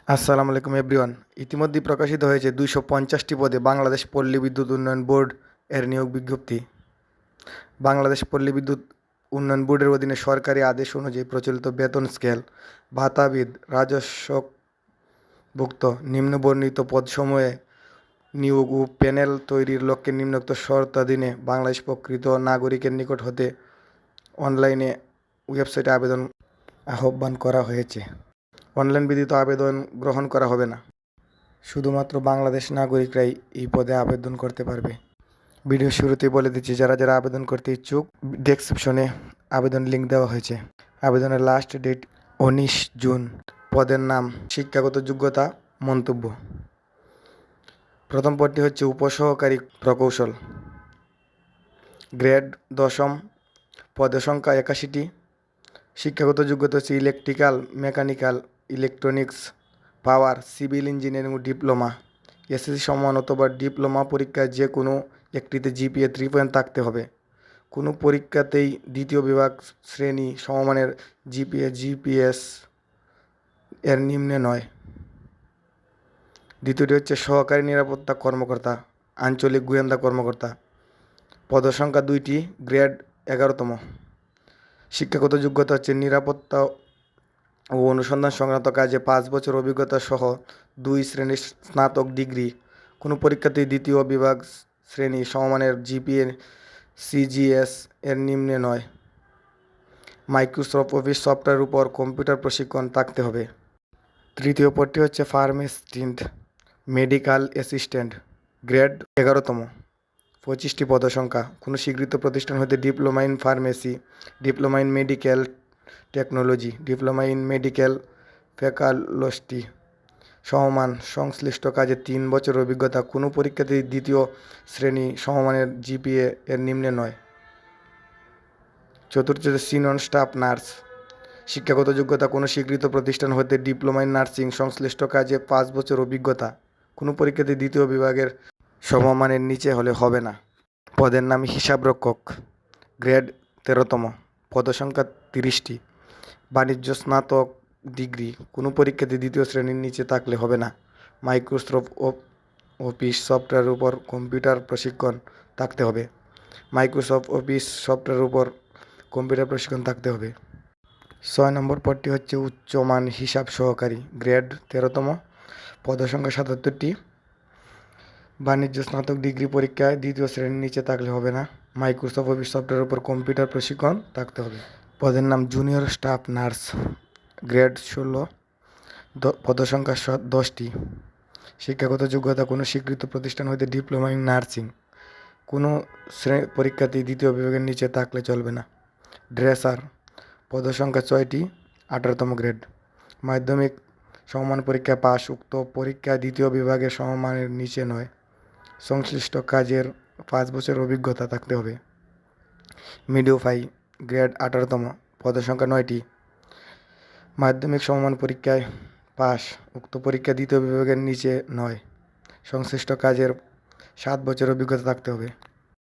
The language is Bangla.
আসসালামু আলাইকুম এভরিওয়ান। ইতিমধ্যেই প্রকাশিত হয়েছে 250টি পদে বাংলাদেশ পল্লী বিদ্যুৎ উন্নয়ন বোর্ড এর নিয়োগ বিজ্ঞপ্তি। বাংলাদেশ পল্লী বিদ্যুৎ উন্নয়ন বোর্ডের অধীনে সরকারি আদেশ অনুযায়ী প্রচলিত বেতন স্কেল, ভাতাবিদ, রাজস্বভুক্ত নিম্নবর্ণিত পদসমূহে নিয়োগ ও প্যানেল তৈরির লক্ষ্যে নিম্নোক্ত শর্তাধীনে বাংলাদেশ প্রকৃত নাগরিকের নিকট হতে অনলাইনে ওয়েবসাইটে আবেদন আহ্বান করা হয়েছে। অনলাইন ব্যতীত আবেদন গ্রহণ করা হবে না। শুধুমাত্র বাংলাদেশ নাগরিকরাই এই পদে আবেদন করতে পারবে। ভিডিও শুরুতেই বলে দিচ্ছি, যারা যারা আবেদন করতে ইচ্ছুক, ডেসক্রিপশনে আবেদন লিঙ্ক দেওয়া হয়েছে। আবেদনের লাস্ট ডেট 19 জুন। পদের নাম, শিক্ষাগত যোগ্যতা, মন্তব্য। প্রথম পদটি হচ্ছে উপসহকারী প্রকৌশল, গ্রেড 10ম, পদের সংখ্যা 81টি। শিক্ষাগত যোগ্যতা হচ্ছে ইলেকট্রিক্যাল, মেকানিক্যাল, ইলেকট্রনিক্স, পাওয়ার, সিভিল ইঞ্জিনিয়ারিং ও ডিপ্লোমা। এসএসসি সমান অথবা ডিপ্লোমা পরীক্ষায় যে কোনো একটিতে জিপিএ 3 থাকতে হবে। কোনো পরীক্ষাতেই দ্বিতীয় বিভাগ শ্রেণী সমমানের জিপিএস এর নিম্নে নয়। দ্বিতীয়টি হচ্ছে সহকারী নিরাপত্তা কর্মকর্তা, আঞ্চলিক গোয়েন্দা কর্মকর্তা। পদসংখ্যা 2টি, গ্রেড 11তম। শিক্ষাগত যোগ্যতা হচ্ছে নিরাপত্তা ও অনুসন্ধান সংক্রান্ত কাজে 5 বছর অভিজ্ঞতা সহ 2 শ্রেণীর স্নাতক ডিগ্রি। কোনো পরীক্ষাতেই দ্বিতীয় বিভাগ শ্রেণী সমমানের জিপিএ সিজিএস এর নিম্নে নয়। মাইক্রোসফট অফিস সফটওয়্যারের উপর কম্পিউটার প্রশিক্ষণ থাকতে হবে। তৃতীয় পদটি হচ্ছে ফার্মাসিস্ট, মেডিকেল অ্যাসিস্ট্যান্ট, গ্রেড 11তম। 25টি পদসংখ্যা। কোনো স্বীকৃত প্রতিষ্ঠান হতে diploma in pharmacy, diploma in medical technology, diploma in medical faculty সমমান সংশ্লিষ্ট কাজে 3 বছর অভিজ্ঞতা। কোনো পরীক্ষাতে দ্বিতীয় শ্রেণী সমমানের জিপিএ এর নিম্নে নয়। চতুর্থ, সিনিয়র স্টাফ নার্স। শিক্ষাগত যোগ্যতা কোনো স্বীকৃত প্রতিষ্ঠান হতে ডিপ্লোমা ইন নার্সিং সংশ্লিষ্ট কাজে 5 বছর অভিজ্ঞতা। কোনো পরীক্ষাতে দ্বিতীয় বিভাগের সমমানের নিচে হলে হবে না। পদের নাম হিসাবরক্ষক, গ্রেড 13তম। পদসংখ্যা 30টি। বাণিজ্য স্নাতক ডিগ্রি। কোনো পরীক্ষাতে দ্বিতীয় শ্রেণীর নিচে থাকলে হবে না। মাইক্রোসফট অফিস সফটওয়্যারের উপর কম্পিউটার প্রশিক্ষণ থাকতে হবে। মাইক্রোসফট অফিস সফটওয়্যারের উপর কম্পিউটার প্রশিক্ষণ থাকতে হবে। 6 নম্বর পদটি হচ্ছে উচ্চমান হিসাব সহকারী, গ্রেড 13তম। পদসংখ্যা 77টি। বাণিজ্য স্নাতক ডিগ্রি পরীক্ষায় দ্বিতীয় শ্রেণীর নিচে থাকলে হবে না। মাইক্রোসফট অফিস সফটওয়্যারের উপর কম্পিউটার প্রশিক্ষণ থাকতে হবে। পদের নাম জুনিয়র স্টাফ নার্স, গ্রেড 16। পদসংখ্যা 10টি। শিক্ষাগত যোগ্যতা কোনো স্বীকৃত প্রতিষ্ঠান হতে ডিপ্লোমা ইন নার্সিং। কোনো পরীক্ষাতেই দ্বিতীয় বিভাগের নিচে থাকলে চলবে না। ড্রেসার। পদসংখ্যা 6টি, 18তম গ্রেড। মাধ্যমিক সমমান পরীক্ষা পাস। উক্ত পরীক্ষায় দ্বিতীয় বিভাগের সমমানের নিচে নয়। সংশ্লিষ্ট কাজের 5 বছর অভিজ্ঞতা থাকতে হবে। মিডওয়াইফাই, গ্রেড 18তম। পদসংখ্যা 9টি। মাধ্যমিক সমমান পরীক্ষায় পাস। উক্ত পরীক্ষা দ্বিতীয় বিভাগের নিচে নয়। সংশ্লিষ্ট কাজের 7 বছর অভিজ্ঞতা থাকতে হবে।